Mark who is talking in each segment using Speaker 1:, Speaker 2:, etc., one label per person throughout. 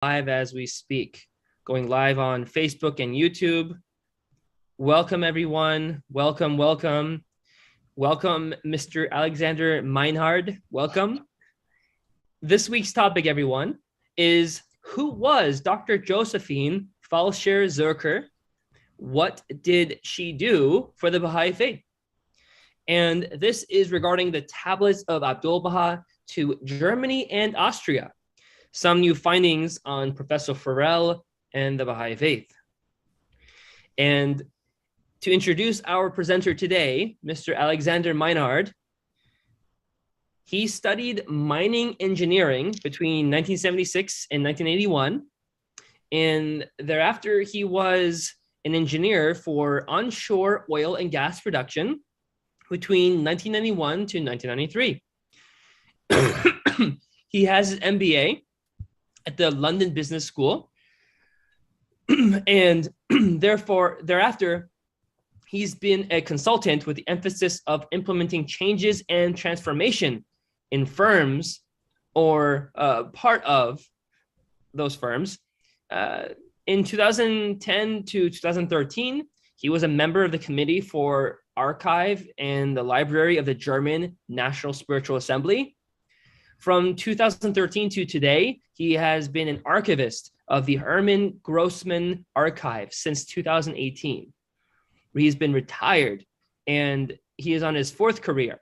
Speaker 1: Live as we speak, going live on Facebook and YouTube. Welcome, everyone. Welcome, welcome. Welcome, Mr. Alexander Meinhard. Welcome. This week's topic, everyone, is who was Dr. Josephine Fallscheer-Zürcher? What did she do for the Baha'i faith? And this is regarding the tablets of Abdu'l-Bahá to Germany and Austria. Some new findings on Professor Forel and the Baha'i faith. And to introduce our presenter today, Mr. Alexander Meinhard, he studied mining engineering between 1976 and 1981. And thereafter, he was an engineer for onshore oil and gas production between 1991 to 1993. He has his MBA at the London Business School. And thereafter, he's been a consultant with the emphasis of implementing changes and transformation in firms or part of those firms. In 2010 to 2013, he was a member of the Committee for Archive and the Library of the German National Spiritual Assembly. From 2013 to today, he has been an archivist of the Hermann Grossman Archive since 2018. He's been retired and he is on his fourth career.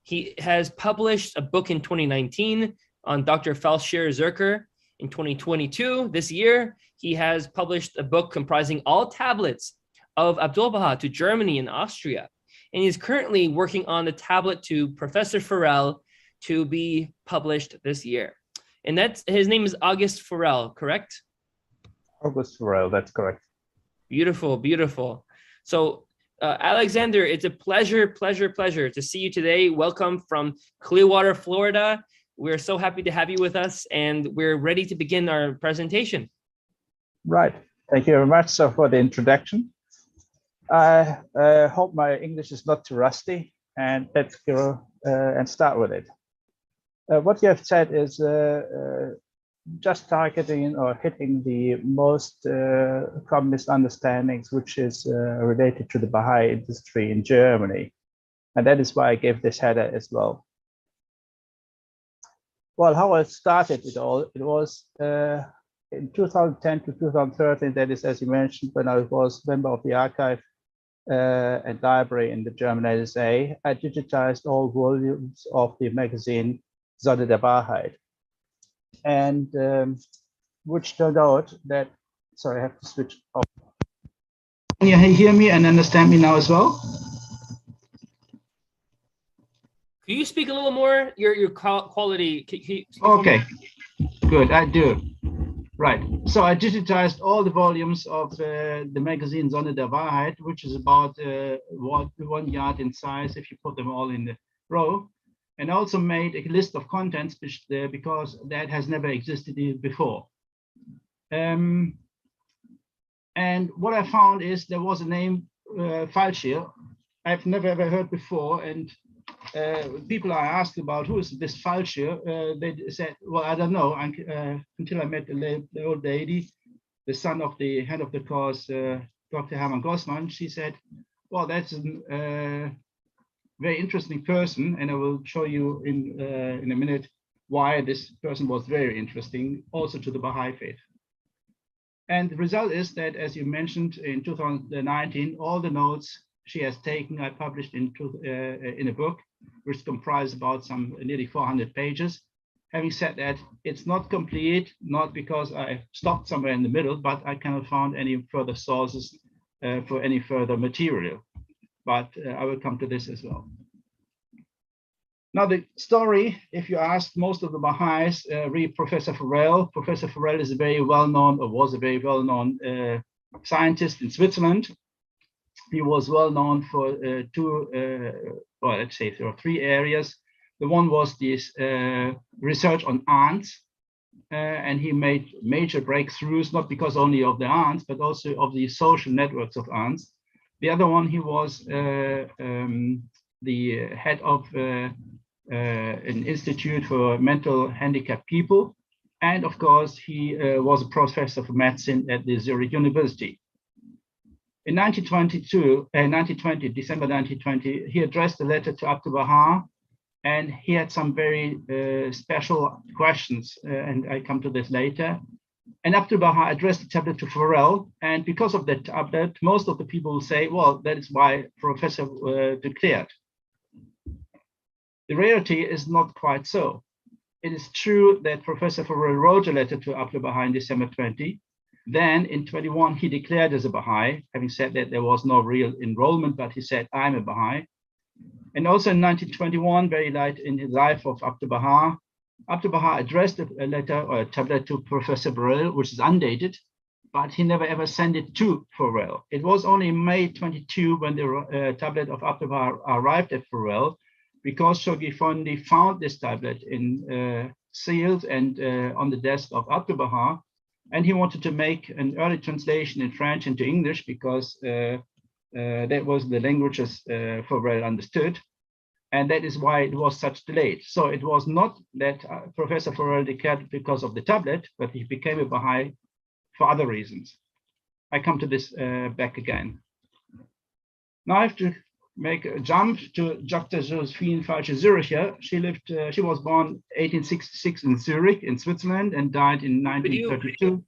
Speaker 1: He has published a book in 2019 on Dr. Fallscheer-Zürcher. In 2022, this year, he has published a book comprising all tablets of Abdu'l-Bahá to Germany and Austria. And he's currently working on the tablet to Professor Forel to be published this year. And his name is August Forel, correct?
Speaker 2: August Forel, that's correct.
Speaker 1: Beautiful, beautiful. So Alexander, it's a pleasure to see you today. Welcome from Clearwater, Florida. We're so happy to have you with us and we're ready to begin our presentation.
Speaker 2: Right, thank you very much for the introduction. I hope my English is not too rusty, and let's go and start with it. What you have said is just targeting or hitting the most common misunderstandings, which is related to the Baha'i industry in Germany. And that is why I gave this header as well. Well, how I started it all, it was in 2010 to 2013, that is, as you mentioned, when I was member of the archive and library in the German NSA, I digitized all volumes of the magazine Sonne der Wahrheit, and which turned out that, sorry, I have to switch off. Can you hear me and understand me now as well?
Speaker 1: Can you speak a little more? Your quality.
Speaker 2: Okay, good, I do. Right, so I digitized all the volumes of the magazine Sonne der Wahrheit, which is about 1 yard in size if you put them all in the row. And also made a list of contents because that has never existed before. And what I found is there was a name, Fallscheer. I've never ever heard before. And people are asked about who is this Fallscheer. They said, well, I don't know, until I met the old lady, the son of the head of the course, Dr. Hermann Grossman. She said, well, that's a very interesting person, and I will show you in a minute why this person was very interesting also to the Baha'i faith. And the result is that, as you mentioned, in 2019, all the notes she has taken, I published in a book, which comprises about nearly 400 pages. Having said that, it's not complete, not because I stopped somewhere in the middle, but I cannot find any further sources for any further material. But I will come to this as well. Now the story, if you ask most of the Baha'is, read Professor Forel. Professor Forel is a very well-known, or was a very well-known scientist in Switzerland. He was well-known for there are 3 areas. The one was this research on ants, and he made major breakthroughs, not because only of the ants, but also of the social networks of ants. The other one, he was the head of an institute for mental handicapped people, And of course, he was a professor of medicine at the Zurich University. In 1920, December 1920, he addressed a letter to Abdu'l-Bahá, and he had some very special questions, and I come to this later. And Abdu'l-Bahá addressed the tablet to Forel, and because of that tablet, most of the people will say, well, that is why Professor declared. The reality is not quite so. It is true that Professor Forel wrote a letter to Abdu'l-Bahá in December 20. Then in 21, he declared as a Baha'i, having said that there was no real enrollment, but he said, I'm a Baha'i. And also in 1921, very late in his life of Abdu'l-Bahá, Abdu'l-Bahá addressed a letter or a tablet to Professor Forel, which is undated, but he never ever sent it to Forel. It was only in May 22 when the tablet of Abdu'l-Bahá arrived at Forel, because Josephine found this tablet in sealed and on the desk of Abdu'l-Bahá, and he wanted to make an early translation in French into English because that was the languages Forel understood, and that is why it was such delayed. So it was not that Professor Forel declared because of the tablet, but he became a Baha'i for other reasons. I come to this back again. Now I have to make a jump to Dr. Josephine Fallscheer-Zürcher. She was born 1866 in Zurich, in Switzerland, and died in 1932.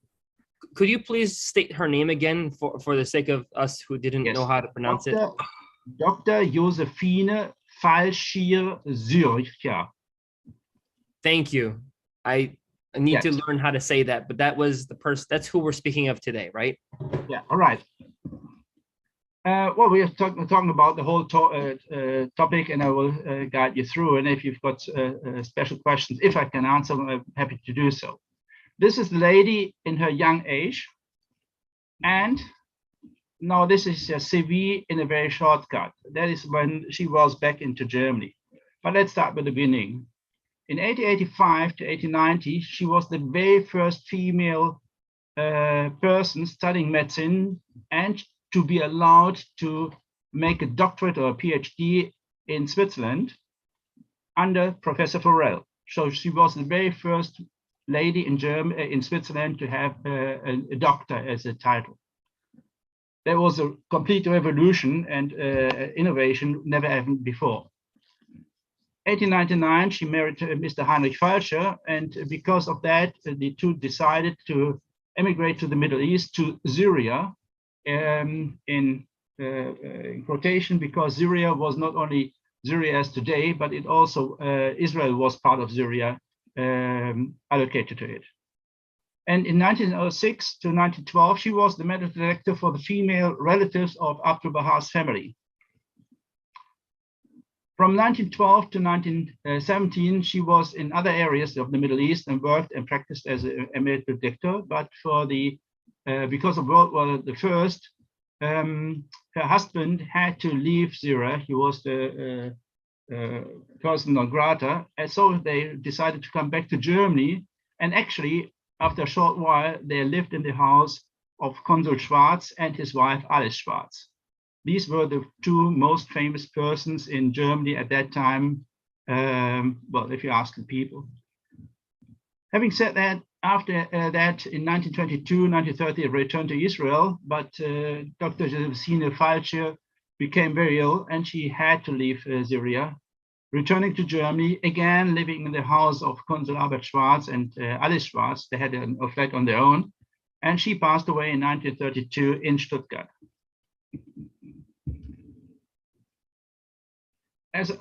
Speaker 1: Could you please state her name again for the sake of us who didn't know how to pronounce it?
Speaker 2: Dr. Josephine Fallscheer-Zürcher.
Speaker 1: Thank you. I need to learn how to say that, but that was the person, that's who we're speaking of today, right?
Speaker 2: Yeah, all right. Well, we are talking about the whole topic, and I will guide you through. And if you've got special questions, if I can answer them, I'm happy to do so. This is the lady in her young age. And now this is a CV in a very shortcut. That is when she was back into Germany. But let's start with the beginning. In 1885 to 1890, she was the very first female person studying medicine and to be allowed to make a doctorate or a PhD in Switzerland under Professor Forel. So she was the very first lady in Switzerland to have a doctor as a title. There was a complete revolution and innovation never happened before. 1899, she married Mr. Heinrich Fallscheer, and because of that, the two decided to emigrate to the Middle East, to Syria, in quotation, because Syria was not only Syria as today, but it also Israel was part of Syria, allocated to it. And in 1906 to 1912, she was the medical director for the female relatives of Abdu'l-Bahá's family. From 1912 to 1917, she was in other areas of the Middle East and worked and practiced as a medical director, but for the because of World War I, her husband had to leave Syria. He was the person non grata, and so they decided to come back to Germany. And actually, after a short while, they lived in the house of Consul Schwarz and his wife Alice Schwarz. These were the two most famous persons in Germany at that time. Well, if you ask the people. Having said that, after that, in 1922, 1930, I returned to Israel, but Dr. Josephine Fallscheer became very ill and she had to leave Syria, returning to Germany, again living in the house of Consul Albert Schwarz and Alice Schwarz. They had a flat on their own, and she passed away in 1932 in Stuttgart.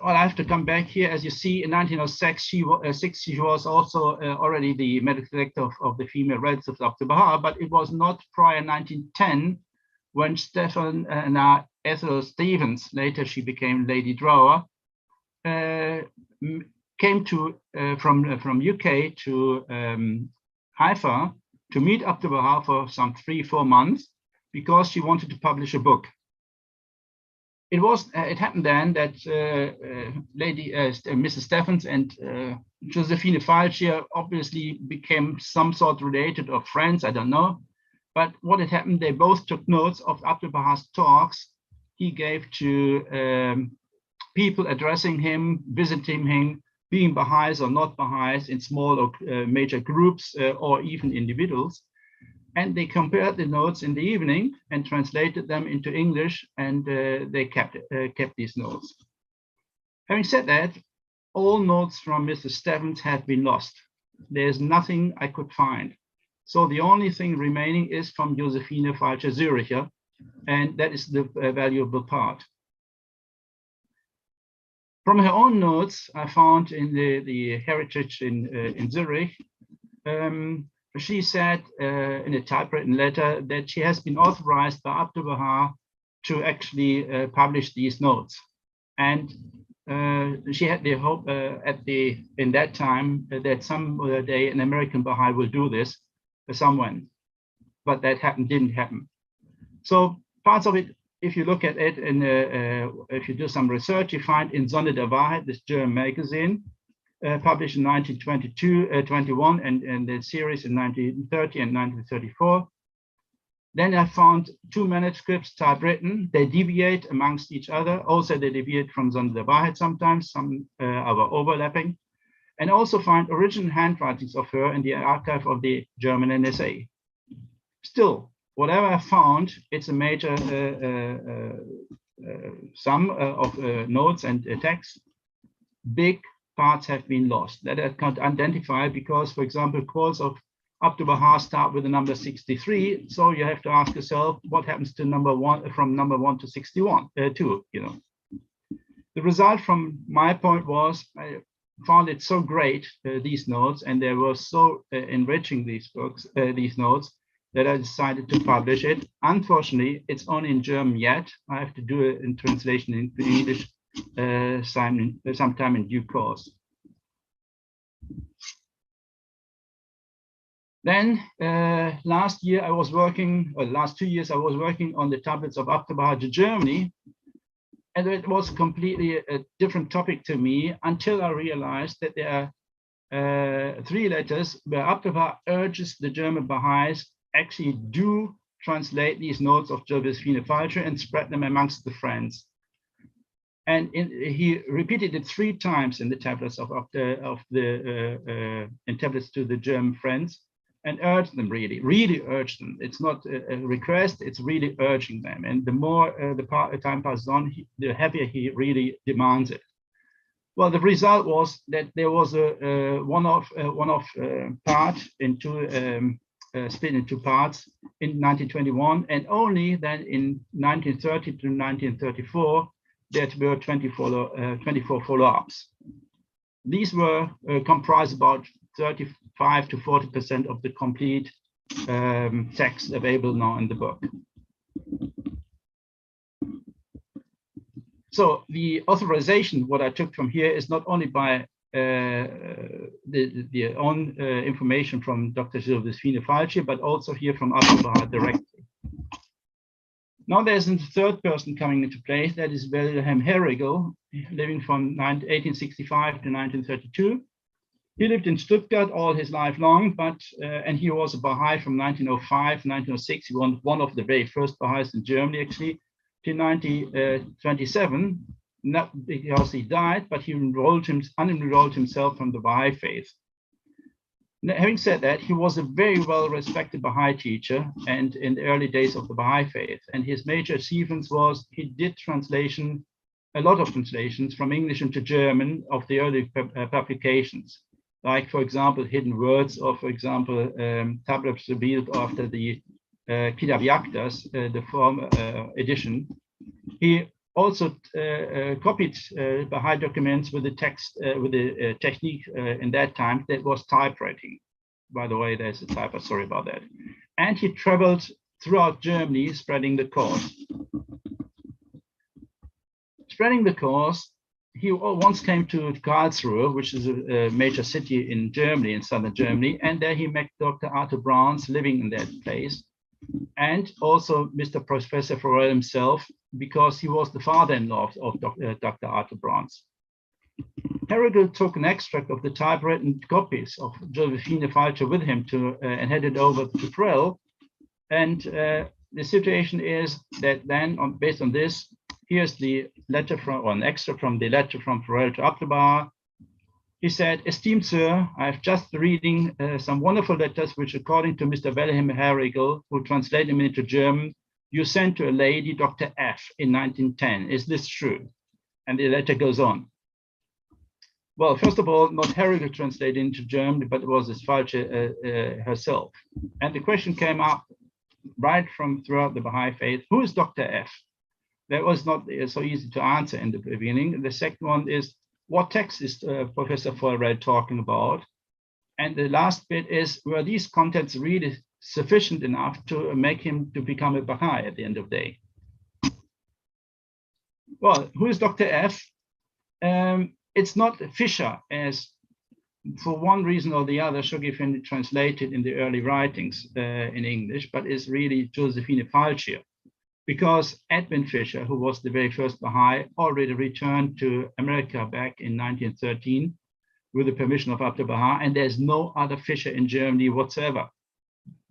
Speaker 2: I have to come back here. As you see, in 1906, she was also already the medical director of the female relatives of Abdu'l-Bahá, but it was not prior 1910 when Stefan Ethel Stevens, later she became Lady Drower, came to from UK to Haifa to meet Abdu'l-Bahá for some 3-4 months because she wanted to publish a book. It happened then that Mrs. Stephens and Josephine Fallscheer obviously became some sort related or friends, I don't know. But what had happened, they both took notes of Abdu'l-Bahá's talks he gave to people addressing him, visiting him being Baha'is or not Baha'is, in small or major groups or even individuals. And they compared the notes in the evening and translated them into English, and they kept these notes. Having said that, all notes from Mr. Stevens have been lost. There's nothing I could find. So the only thing remaining is from Josephine Fallscheer-Zürcher, and that is the valuable part. From her own notes, I found in the heritage in Zurich, she said in a typewritten letter that she has been authorized by Abdu'l-Bahá to actually publish these notes. And she had the hope in that time that someday an American Baha'i will do this for someone, but that didn't happen. So parts of it, if you look at it and if you do some research, you find in Sonne der Wahrheit, this German magazine, published in 1921 and the series in 1930 and 1934. Then I found 2 manuscripts typewritten. They deviate amongst each other. Also, they deviate from Sonne der Wahrheit sometimes, some are overlapping. And also find original handwritings of her in the archive of the German NSA. Still, whatever I found, it's a major sum of notes and texts. Big parts have been lost that I can't identify because, for example, calls of Abdu'l-Bahá start with the number 63. So you have to ask yourself, what happens to number 1 from number 1 to 61, 2, you know. The result from my point was I found it so great, these notes, and they were so enriching these books, these notes, that I decided to publish it. Unfortunately, it's only in German yet. I have to do it in translation into English sometime in due course. Then last 2 years, I was working on the tablets of Abdu'l-Bahá to Germany. And it was completely a different topic to me until I realized that there are 3 letters where Abdu'l-Bahá urges the German Baha'is actually do translate these notes of Josephine Fallscheer and spread them amongst the friends. And he repeated it 3 times in the tablets in tablets to the German friends, and urged them, really urged them. It's not a request, it's really urging them. And the more time passes on, the heavier he really demands it. Well, the result was that there was a one-off part split into parts in 1921, and only then in 1930 to 1934, there were 24 follow-ups. These were comprised about 35 to 40% of the complete text available now in the book. So the authorization, what I took from here, is not only by the own information from Dr. Josephine Fallscheer, but also here from Abdu'l-Bahá directly. Now there's a 3rd person coming into place, that is Wilhelm Herrigel, living from 1865 to 1932. He lived in Stuttgart all his life long, but and he was a Baha'i from 1905, 1906. He was one of the very first Baha'is in Germany, actually, till 1927. Not because he died, but he unenrolled himself from the Baha'i faith. Now, having said that, he was a very well-respected Baha'i teacher, and in the early days of the Baha'i faith. And his major achievements was he did a lot of translations from English into German of the early publications. Like, for example, Hidden Words, or for example, tablets revealed after the Kitab Yaktas, the former edition. He also copied Baha'i documents with the text, with the technique in that time that was typewriting. By the way, there's a typo, sorry about that. And he traveled throughout Germany spreading the cause. Spreading the cause, he once came to Karlsruhe, which is a major city in Germany, in southern Germany, and there he met Dr. Arthur Browns living in that place, and also Mr. Professor Forel himself, because he was the father-in-law of Dr. Arthur Browns. Herrigel took an extract of the typewritten copies of Josephine Fallscheer with him and headed over to Forel, and the situation is that then, based on this, here's the letter from, or an extract from the letter from Forel to Abdu'l-Bahá. He said, "Esteemed sir, I've just reading some wonderful letters, which according to Mr. Wilhelm Herrigel, who translated them into German, you sent to a lady, Dr. F, in 1910. Is this true?" And the letter goes on. Well, first of all, not Herrigel translated into German, but it was his Fallscheer herself. And the question came up right from throughout the Baha'i faith, who is Dr. F? That was not so easy to answer in the beginning. The second one is, what text is Professor Forel talking about? And the last bit is, were these contents really sufficient enough to make him to become a Baha'i at the end of the day? Well, who is Dr. F? It's not Fischer, as for one reason or the other, Josephine translated in the early writings in English, but is really Josephine Fallscheer, because Edwin Fischer, who was the very first Baha'i, already returned to America back in 1913 with the permission of Abdu'l-Bahá, and there's no other Fischer in Germany whatsoever,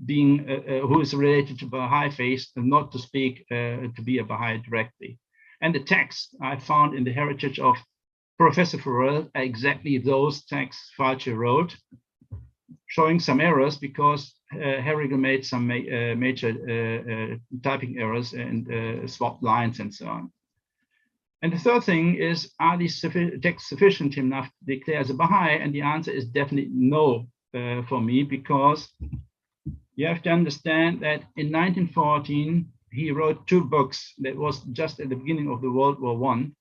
Speaker 2: being who is related to Baha'i faith, and not to speak to be a Baha'i directly. And the texts I found in the heritage of Professor Forel are exactly those texts Fallscheer wrote, showing some errors because Herrigel made some major typing errors and swapped lines and so on. And the third thing is, are these texts sufficient enough to declare as a Baha'i? And the answer is definitely no for me, because you have to understand that in 1914, he wrote two books that was just at the beginning of the World War I.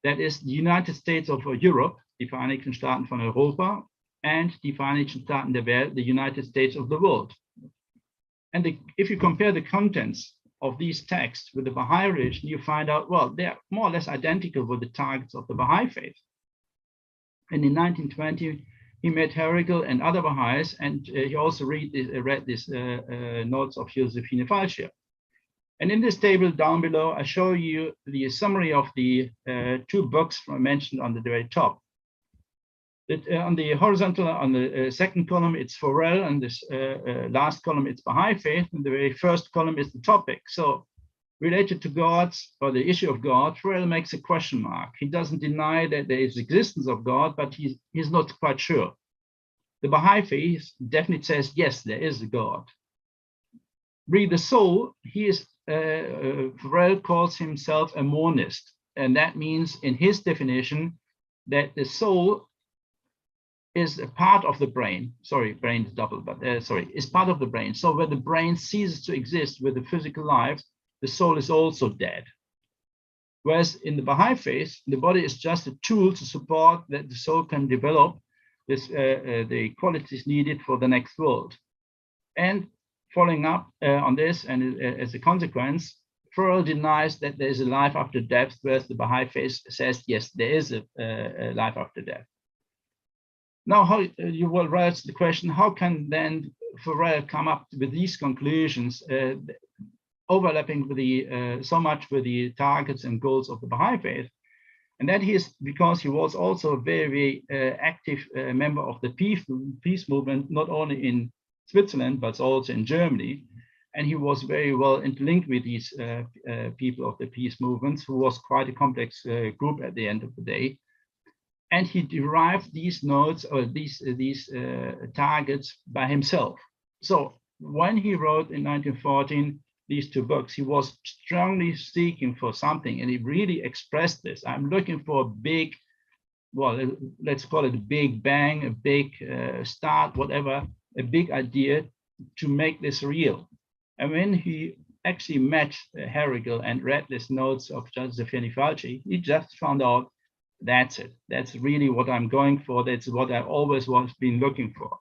Speaker 2: That is the United States of Europe, die Vereinigten Staaten von Europa, and die Vereinigten Staaten der Welt, the United States of the world. And if you compare the contents of these texts with the Baha'i religion, you find out, well, they're more or less identical with the targets of the Baha'i faith. And in 1920, he met Herrigel and other Baha'is, and he also read these notes of Josephine Fallscheer. And in this table down below, I show you the summary of the two books mentioned on the very top. On the horizontal, on the second column, it's Forel, and this last column, it's Baha'i faith, and the very first column is the topic. So related to God's, or the issue of God, Forel makes a question mark. He doesn't deny that there is existence of God, but he's not quite sure. The Baha'i faith definitely says, yes, there is a God. Read the soul, Forel calls himself a monist, and that means in his definition that the soul is a part of the brain. Sorry, brain is double, but is part of the brain. So when the brain ceases to exist with the physical life, the soul is also dead. Whereas in the Baha'i faith, the body is just a tool to support that the soul can develop the qualities needed for the next world. And following up on this, and as a consequence, Forel denies that there is a life after death, whereas the Baha'i faith says, yes, there is a life after death. Now, how you will raise the question, how can then Forel come up with these conclusions, overlapping with so much with the targets and goals of the Baha'i faith? And that is because he was also a very, very active member of the peace movement, not only in Switzerland, but also in Germany. And he was very well interlinked with these people of the peace movements, who was quite a complex group at the end of the day. And he derived these notes or these targets by himself. So when he wrote in 1914 these two books, he was strongly seeking for something, and he really expressed this. I'm looking for a big, well, let's call it a big bang, a big start, whatever, a big idea to make this real. And when he actually met Herrigel and read these notes of Josephine Fallscheer, he just found out, that's it. That's really what I'm going for. That's what I always been looking for.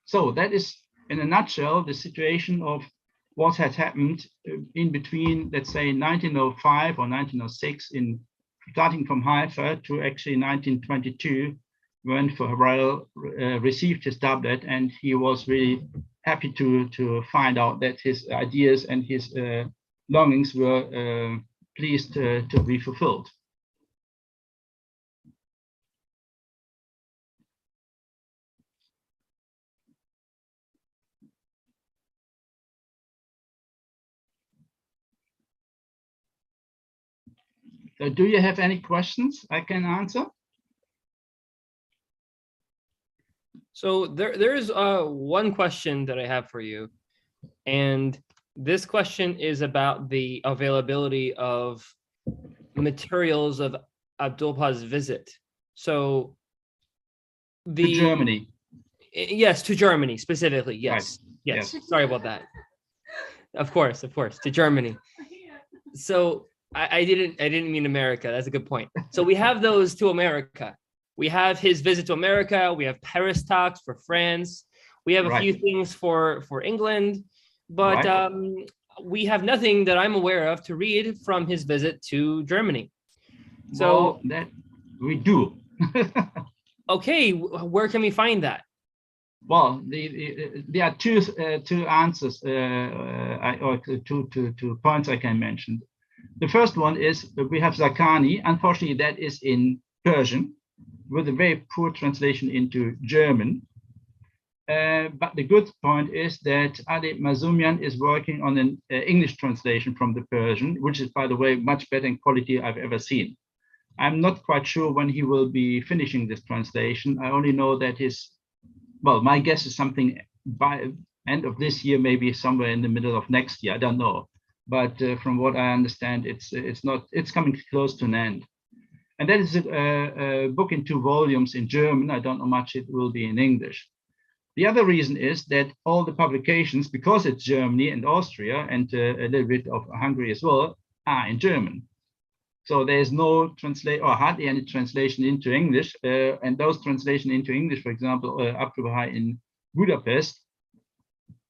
Speaker 2: So that is, in a nutshell, the situation of what had happened in between, let's say, 1905 or 1906, starting from Haifa to actually 1922, when Forel received his tablet, and he was really happy to find out that his ideas and his longings were pleased to be fulfilled. Do you have any questions I can answer?
Speaker 1: So there's one question that I have for you, and this question is about the availability of materials of Abdu'l-Bahá's visit. So
Speaker 2: To Germany.
Speaker 1: Yes, to Germany specifically. Yes,
Speaker 2: Right.
Speaker 1: yes.
Speaker 2: Yes.
Speaker 1: Sorry about that. Of course, to Germany. So I didn't mean America. That's a good point. So we have those to America. We have his visit to America. We have Paris talks for France. We have a few things for England, but we have nothing that I'm aware of to read from his visit to Germany. So
Speaker 2: well, that we do.
Speaker 1: Okay, where can we find that?
Speaker 2: Well, there are two answers, or two points I can mention. The first one is we have Zakani. Unfortunately, that is in Persian, with a very poor translation into German. But the good point is that Ali Mazumian is working on an English translation from the Persian, which is, by the way, much better in quality I've ever seen. I'm not quite sure when he will be finishing this translation. I only know that my guess is something by end of this year, maybe somewhere in the middle of next year. I don't know. But from what I understand, it's coming close to an end. And that is a book in 2 volumes in German. I don't know much it will be in English. The other reason is that all the publications, because it's Germany and Austria and a little bit of Hungary as well, are in German. So there's no translation or hardly any translation into English. And those translation into English, for example, Abdu'l-Bahá in Budapest,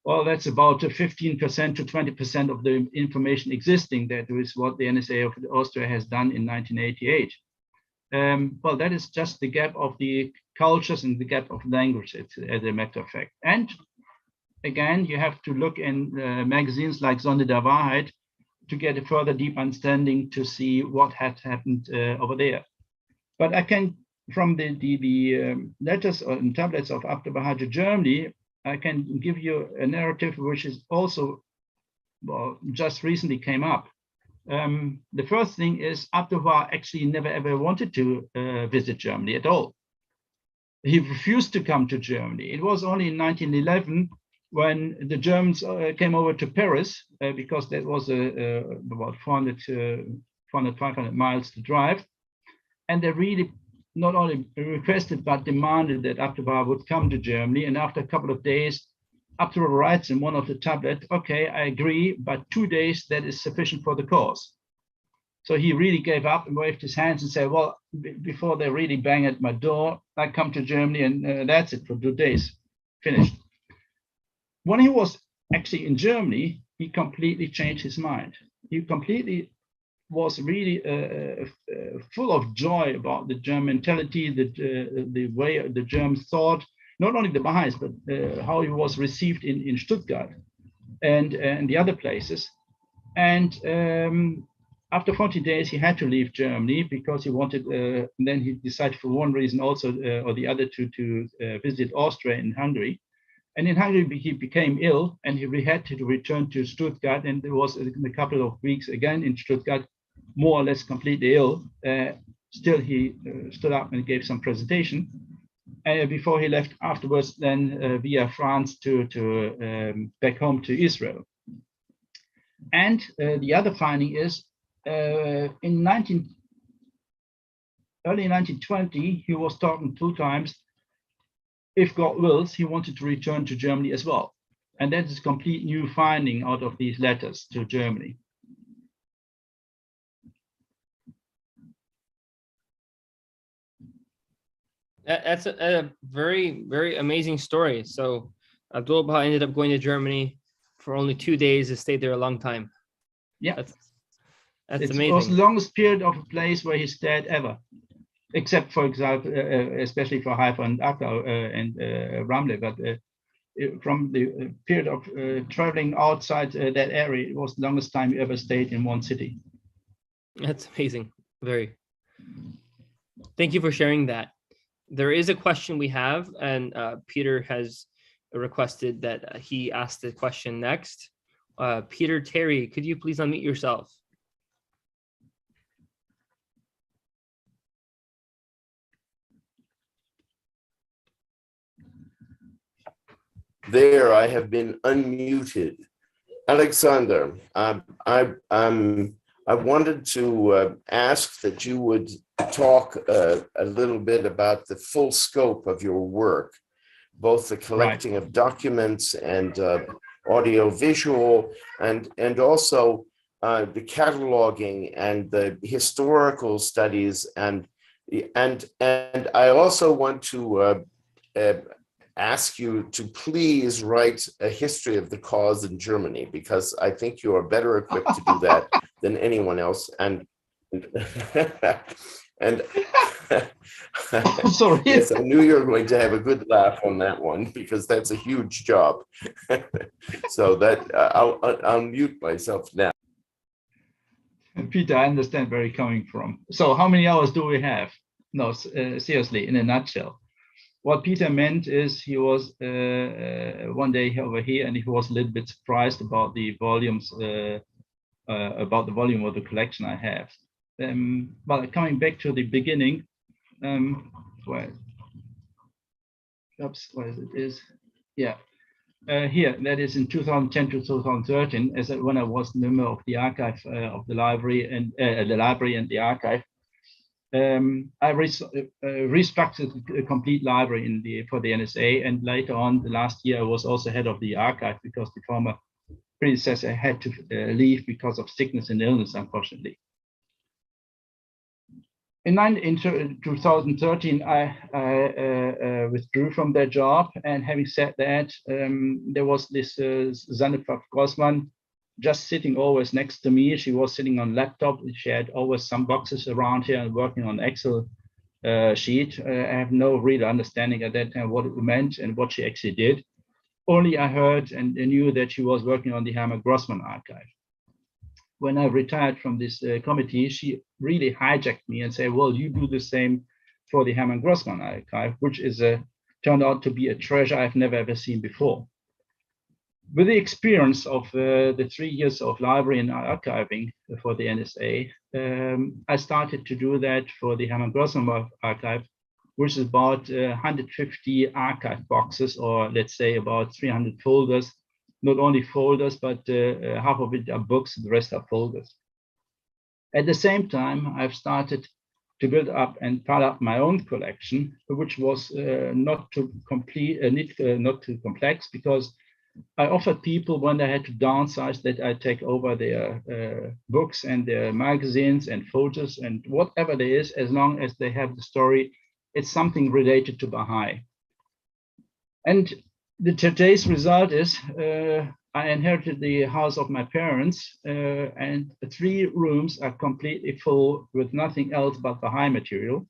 Speaker 2: well, that's about 15% to 20% of the information existing. That is what the NSA of Austria has done in 1988. Well, that is just the gap of the cultures and the gap of languages, as a matter of fact. And again, you have to look in magazines like Sonne der Wahrheit to get a further deep understanding to see what had happened over there. But I can, from the letters and tablets of Abdu'l-Bahá to Germany, I can give you a narrative which is also, well, just recently came up. The first thing is Abdu'l-Bahá actually never ever wanted to visit Germany at all. He refused to come to Germany. It was only in 1911 when the Germans came over to Paris, because that was about 400, 500 miles to drive. And they really not only requested, but demanded that Abdu'l-Bahá would come to Germany. And after a couple of days, Abdu'l-Bahá writes in one of the tablets, okay, I agree, but 2 days, that is sufficient for the cause. So he really gave up and waved his hands and said, well, before they really bang at my door, I come to Germany and that's it for 2 days, finished. When he was actually in Germany, he completely changed his mind. He completely was really full of joy about the German mentality, the way the Germans thought, not only the Baha'is, but how he was received in Stuttgart and the other places. And after 40 days, he had to leave Germany because he wanted, and then he decided for one reason also or the other to visit Austria and Hungary. And in Hungary, he became ill and he had to return to Stuttgart. And there was in a couple of weeks again in Stuttgart, more or less completely ill. Still, he stood up and gave some presentation. Before he left afterwards, then via France to back home to Israel. And the other finding is in early 1920, he was talking 2 times. If God wills, he wanted to return to Germany as well. And that is a complete new finding out of these letters to Germany.
Speaker 1: That's a very, very amazing story. So Abdu'l-Bahá ended up going to Germany for only 2 days and stayed there a long time.
Speaker 2: Yeah,
Speaker 1: that's
Speaker 2: it
Speaker 1: amazing.
Speaker 2: was the longest period of a place where he stayed ever, except for example, especially for Haifa and Akka and Ramle. But from the period of traveling outside that area, it was the longest time he ever stayed in one city.
Speaker 1: That's amazing. Very. Thank you for sharing that. There is a question we have, and Peter has requested that he ask the question next. Peter Terry, could you please unmute yourself?
Speaker 3: there I have been unmuted. Alexander, I wanted to ask that you would talk a little bit about the full scope of your work, both the collecting of documents and audio-visual, and also the cataloging and the historical studies, and I also want to ask you to please write a history of the cause in Germany, because I think you are better equipped to do that than anyone else. And
Speaker 2: sorry.
Speaker 3: Yes, I knew you were going to have a good laugh on that one, because that's a huge job. So that I'll mute myself now.
Speaker 2: Peter, I understand where you're coming from. So how many hours do we have? No, seriously, in a nutshell. What Peter meant is he was one day over here, and he was a little bit surprised about the volumes, about the volume of the collection I have. But coming back to the beginning, where here, that is in 2010 to 2013, as when I was member of the archive of the library and the archive. I restructured a complete library for the NSA, and later on, the last year, I was also head of the archive because the former predecessor had to leave because of sickness and illness, unfortunately. In 2013, I withdrew from that job, and having said that, there was this Prof. Grossman just sitting always next to me. She was sitting on laptop. She had always some boxes around here and working on Excel sheet. I have no real understanding at that time what it meant and what she actually did. Only I heard and knew that she was working on the Hermann Grossman archive. When I retired from this committee, she really hijacked me and said, well, you do the same for the Hermann Grossman archive, which is turned out to be a treasure I've never ever seen before. With the experience of the 3 years of library and archiving for the NSA, I started to do that for the Hermann Grossman archive, which is about 150 archive boxes, or let's say about 300 folders. Not only folders, but half of it are books, the rest are folders. At the same time, I've started to build up and pile up my own collection, which was not too complex, because I offered people when they had to downsize that I take over their books and their magazines and photos and whatever there is, as long as they have the story, it's something related to Baha'i. And today's result is I inherited the house of my parents, and the 3 rooms are completely full with nothing else but Baha'i material.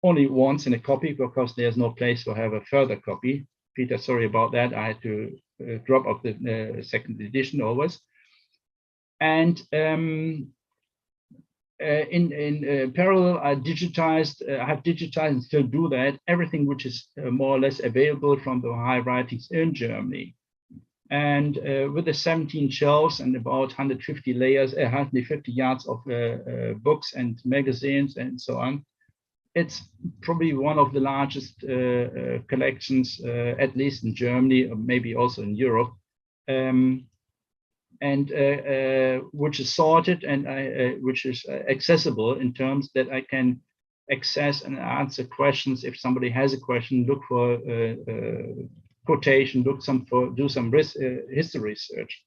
Speaker 2: Only once in a copy, because there's no place to have a further copy. Peter, sorry about that. I had to drop off the second edition always. And in parallel, I have digitized and still do that, everything which is more or less available from the Baha'i writings in Germany. And with the 17 shelves and about 150 layers, 150 yards of books and magazines and so on, it's probably one of the largest collections, at least in Germany, or maybe also in Europe, and which is sorted and which is accessible in terms that I can access and answer questions. If somebody has a question, look for quotation, do some history research.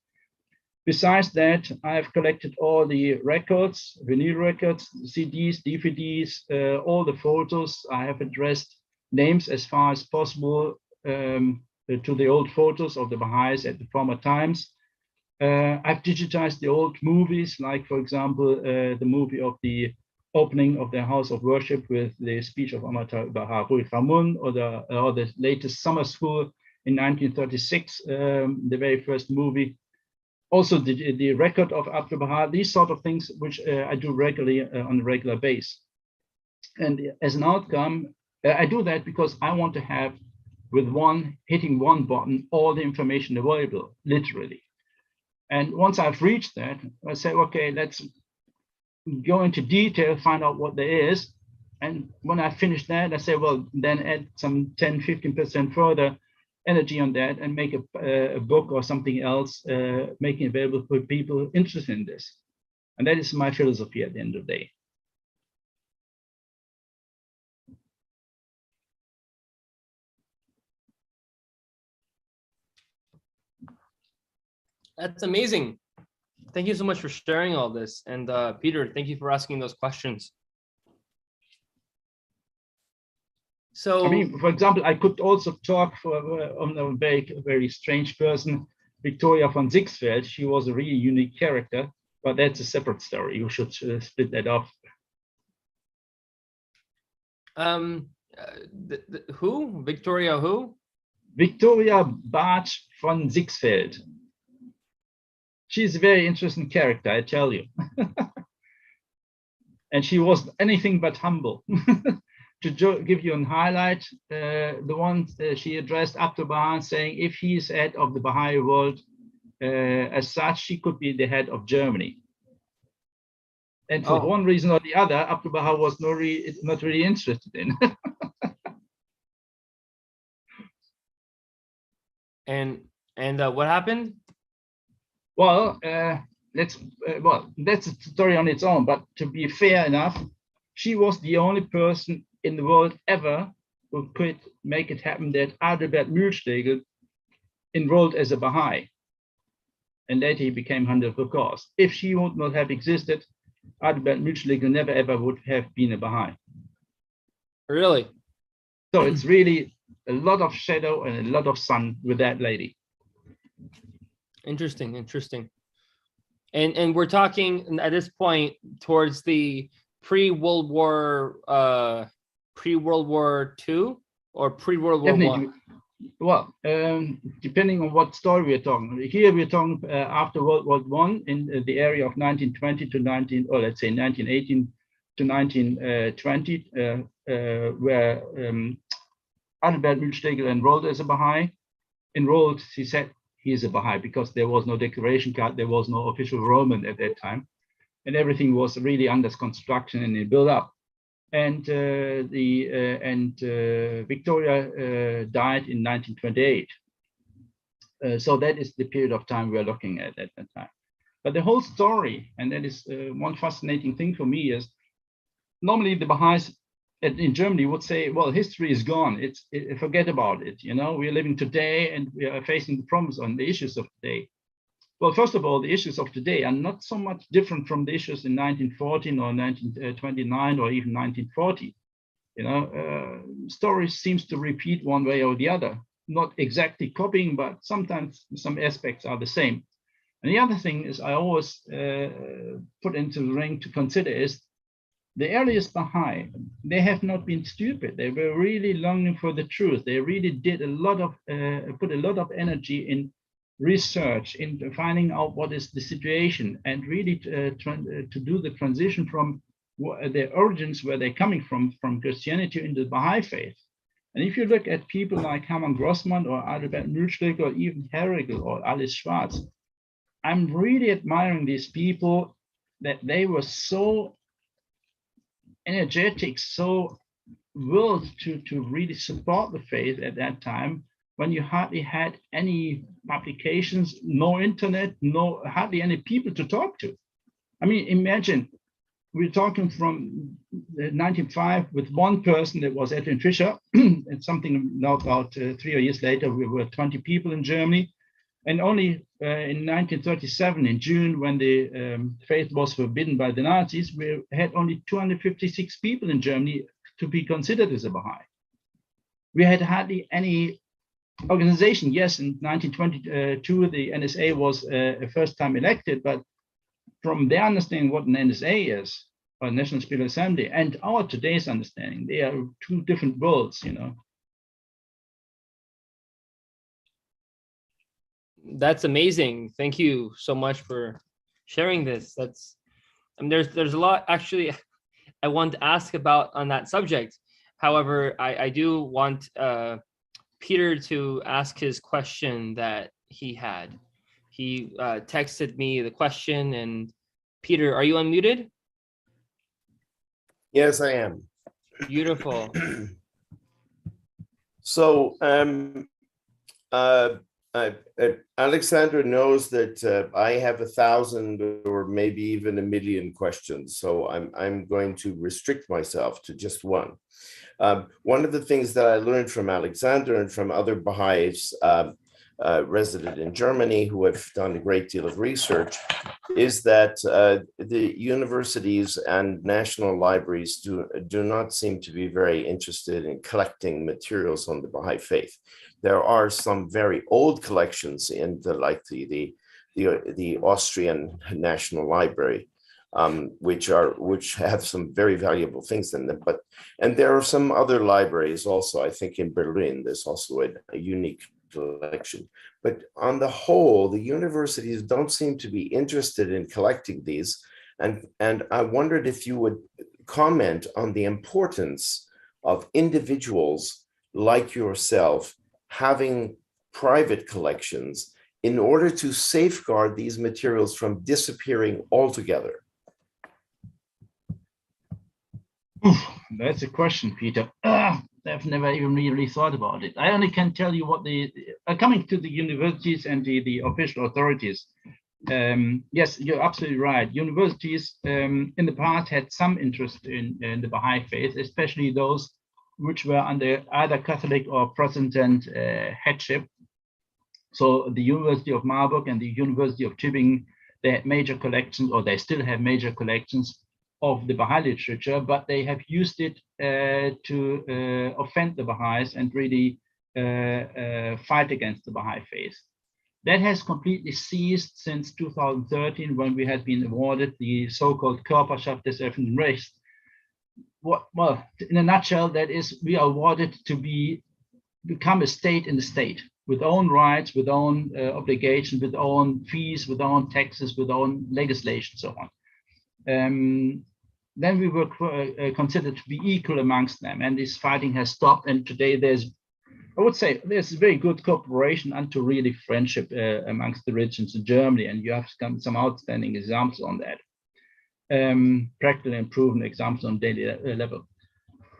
Speaker 2: Besides that, I've collected all the records, vinyl records, CDs, DVDs, all the photos. I have addressed names as far as possible to the old photos of the Baha'is at the former times. I've digitized the old movies, like, for example, the movie of the opening of their house of worship with the speech of Abdu'l-Bahá, or the latest summer school in 1936, the very first movie. Also, the record of Abdu'l-Bahá, these sort of things, which I do regularly on a regular basis. And as an outcome, I do that because I want to have, with hitting one button, all the information available, literally. And once I've reached that, I say, okay, let's go into detail, find out what there is. And when I finish that, I say, well, then add some 10, 15% further energy on that and make a book or something else, making available for people interested in this. And that is my philosophy at the end of the day.
Speaker 1: That's amazing. Thank you so much for sharing all this. And Peter, thank you for asking those questions. So,
Speaker 2: I mean, for example, I could also talk on a very strange person, Victoria von Sigsfeld. She was a really unique character, but that's a separate story. You should split that off.
Speaker 1: Who? Victoria who?
Speaker 2: Victoria Bach von Sigsfeld. She's a very interesting character, I tell you. And she was anything but humble. To give you a highlight, the one she addressed Abdu'l-Bahá, saying if he's head of the Baha'i world, as such, she could be the head of Germany. And for one reason or the other, Abdu'l-Bahá was not really interested in.
Speaker 1: And what happened?
Speaker 2: Well, that's a story on its own. But to be fair enough, she was the only person in the world ever who could make it happen that Adalbert Mühlschlegel enrolled as a Baha'i. And later he became Hunter of course. If she would not have existed, Adalbert Mühlschlegel never ever would have been a Baha'i.
Speaker 1: Really?
Speaker 2: So it's really a lot of shadow and a lot of sun with that lady.
Speaker 1: Interesting. And we're talking at this point towards the pre-World War II or pre-World War I?
Speaker 2: Well, depending on what story we're talking. Here we're talking after World War I in the area of 1920 to 1918 to 1920, where Adalbert Mühlschlegel enrolled as a Baha'i. Enrolled, he said he is a Baha'i because there was no declaration card, there was no official Roman at that time, and everything was really under construction and it built up. And Victoria died in 1928. So that is the period of time we're looking at that time. But the whole story, and that is one fascinating thing for me, is normally the Baha'is in Germany would say, well, history is gone. Forget about it. You know, we're living today and we are facing the problems on the issues of today. Well, first of all, the issues of today are not so much different from the issues in 1914 or 1929 or even 1940. You know, stories seems to repeat one way or the other, not exactly copying, but sometimes some aspects are the same. And the other thing is I always put into the ring to consider is the earliest Baha'i, they have not been stupid. They were really longing for the truth. They really did put a lot of energy in research, into finding out what is the situation, and really to do the transition from their origins, where they're coming from Christianity into the Baha'i faith. And if you look at people like Hermann Grossmann or Adalbert Mühlschlegel or even Herrigel or Alice Schwarz, I'm really admiring these people that they were so energetic, so willed to really support the faith at that time, when you hardly had any publications, no internet, hardly any people to talk to. I mean, imagine we're talking from 1905 with one person, that was Edwin Fischer, and something now about 3 years later, we were 20 people in Germany. And only in 1937, in June, when the faith was forbidden by the Nazis, we had only 256 people in Germany to be considered as a Baha'i. We had hardly any organization. Yes, in 1922, the NSA was first time elected, but from their understanding what an NSA is, or National Spiritual Assembly, and our today's understanding, they are two different worlds, you know.
Speaker 1: That's amazing. Thank you so much for sharing this. There's a lot actually I want to ask about on that subject. However, I do want Peter to ask his question that he had. He texted me the question, and Peter, are you unmuted?
Speaker 3: Yes, I am.
Speaker 1: Beautiful.
Speaker 3: So Alexander knows that I have 1,000 or maybe even 1,000,000 questions, so I'm going to restrict myself to just one. One of the things that I learned from Alexander and from other Baha'is resident in Germany who have done a great deal of research is that the universities and national libraries do not seem to be very interested in collecting materials on the Baha'i faith. There are some very old collections in the Austrian National Library, which have some very valuable things in them. And there are some other libraries also. I think in Berlin there's also a unique collection. But on the whole, the universities don't seem to be interested in collecting these. And I wondered if you would comment on the importance of individuals like yourself having private collections in order to safeguard these materials from disappearing altogether.
Speaker 2: That's a question, Peter. I've never even really thought about it. I only can tell you what coming to the universities and the official authorities. Yes, you're absolutely right. Universities in the past had some interest in the Baha'i faith, especially those which were under either Catholic or Protestant headship. So the University of Marburg and the University of Tübingen, they had major collections, or they still have major collections of the Baha'i literature, but they have used it to offend the Baha'is and really fight against the Baha'i faith. That has completely ceased since 2013, when we had been awarded the so-called Körperschaft des öffentlichen Rechts. Well, in a nutshell, that is, we are awarded to become a state in the state, with own rights, with own obligations, with own fees, with own taxes, with own legislation, so on. Then we were considered to be equal amongst them, and this fighting has stopped. And today I would say there's very good cooperation unto really friendship amongst the religions in Germany, and you have some outstanding examples on that. Practical and proven examples on daily level.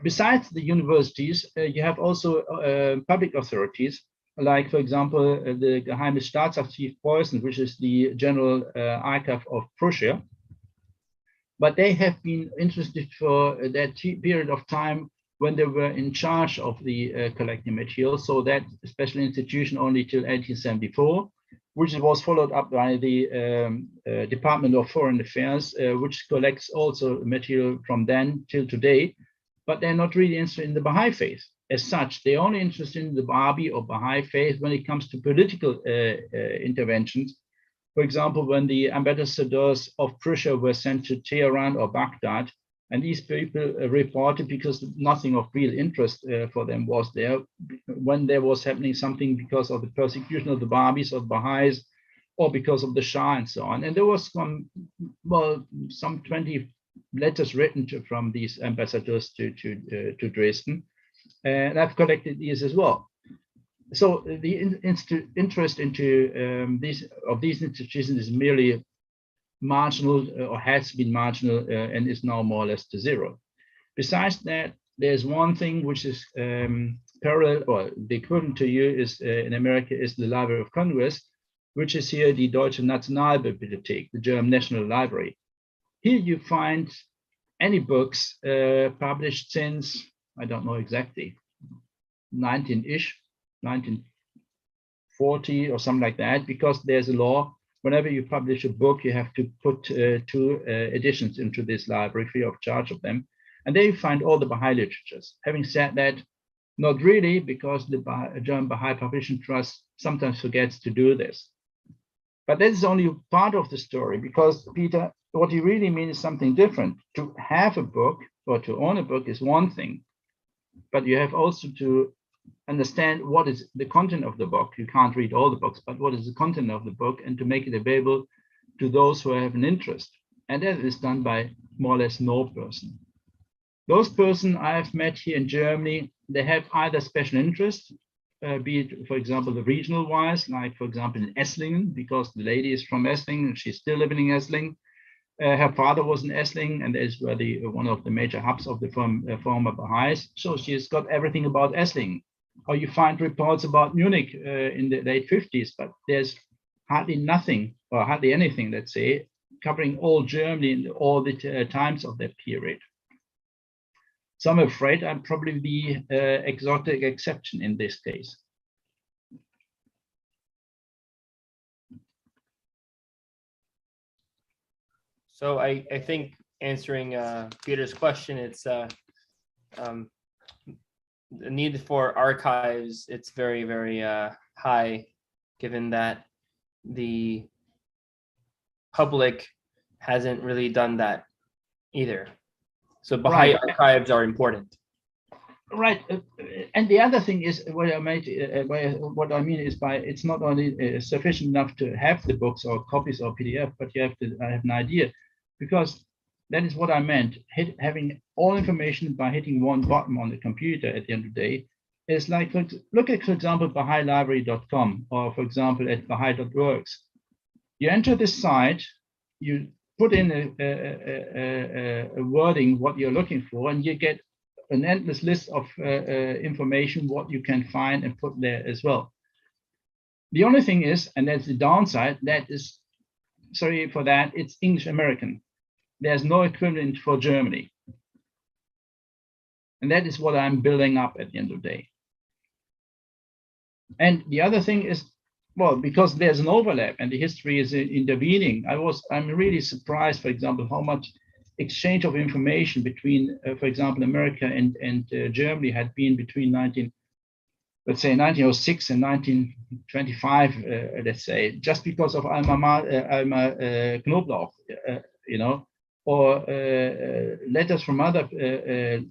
Speaker 2: Besides the universities, you have also public authorities, like, for example, the Geheimes Staatsarchiv Preußen, which is the General Archive of Prussia. But they have been interested for that period of time when they were in charge of the collecting material. So that special institution only till 1874, which was followed up by the Department of Foreign Affairs, which collects also material from then till today. But they're not really interested in the Baha'i faith as such. They're only interested in the Babi or Baha'i faith when it comes to political interventions. For example, when the ambassadors of Prussia were sent to Tehran or Baghdad, and these people reported because nothing of real interest for them was there, when there was happening something because of the persecution of the Babis or the Baha'is, or because of the Shah and so on. And there was some 20 letters written from these ambassadors to Dresden, and I've collected these as well. So the interest into these institutions is merely marginal, or has been marginal, and is now more or less to zero. Besides that, there's one thing which is parallel, or the equivalent to you is in America is the Library of Congress, which is here the Deutsche Nationalbibliothek, the German National Library. Here you find any books published since, I don't know exactly, 1940 or something like that, because there's a law. Whenever you publish a book, you have to put 2 editions into this library free of charge of them. And there you find all the Baha'i literatures. Having said that, not really, because the German Baha'i Publishing Trust sometimes forgets to do this. But that is only part of the story, because, Peter, what you really mean is something different. To have a book or to own a book is one thing, but you have also to understand what is the content of the book. You can't read all the books, but what is the content of the book, and to make it available to those who have an interest. And that is done by more or less no person. Those persons I have met here in Germany, they have either special interest, be it, for example, the regional wise, like, for example, in Esslingen, because the lady is from Esslingen and she's still living in Esslingen. Her father was in Esslingen, and is where one of the major hubs of the former Baha'is. So she's got everything about Esslingen. or you find reports about Munich in the late 50s, but there's hardly nothing or hardly anything, let's say, covering all Germany and all the times of that period. So I'm afraid I'm probably the exotic exception in this case.
Speaker 1: So I think answering Peter's question, it's the need for archives, it's very, very high, given that the public hasn't really done that either. So Baha'i archives are important.
Speaker 2: Right, and the other thing is what I mean is by it's not only sufficient enough to have the books or copies or PDF, but you have to have an idea, because that is what I meant. Having all information by hitting one button on the computer at the end of the day is like, look at, for example, Bahá'íLibrary.com, or for example at Bahá'í.org. You enter this site, you put in a wording what you're looking for, and you get an endless list of information what you can find and put there as well. The only thing is, and that's the downside, that is, sorry for that, it's English American. There's no equivalent for Germany. And that is what I'm building up at the end of the day. And the other thing is, well, because there's an overlap and the history is intervening, I'm really surprised, for example, how much exchange of information between, for example, America and Germany had been between 1906 and 1925, let's say, just because of Alma Knoblauch, you know, or letters from other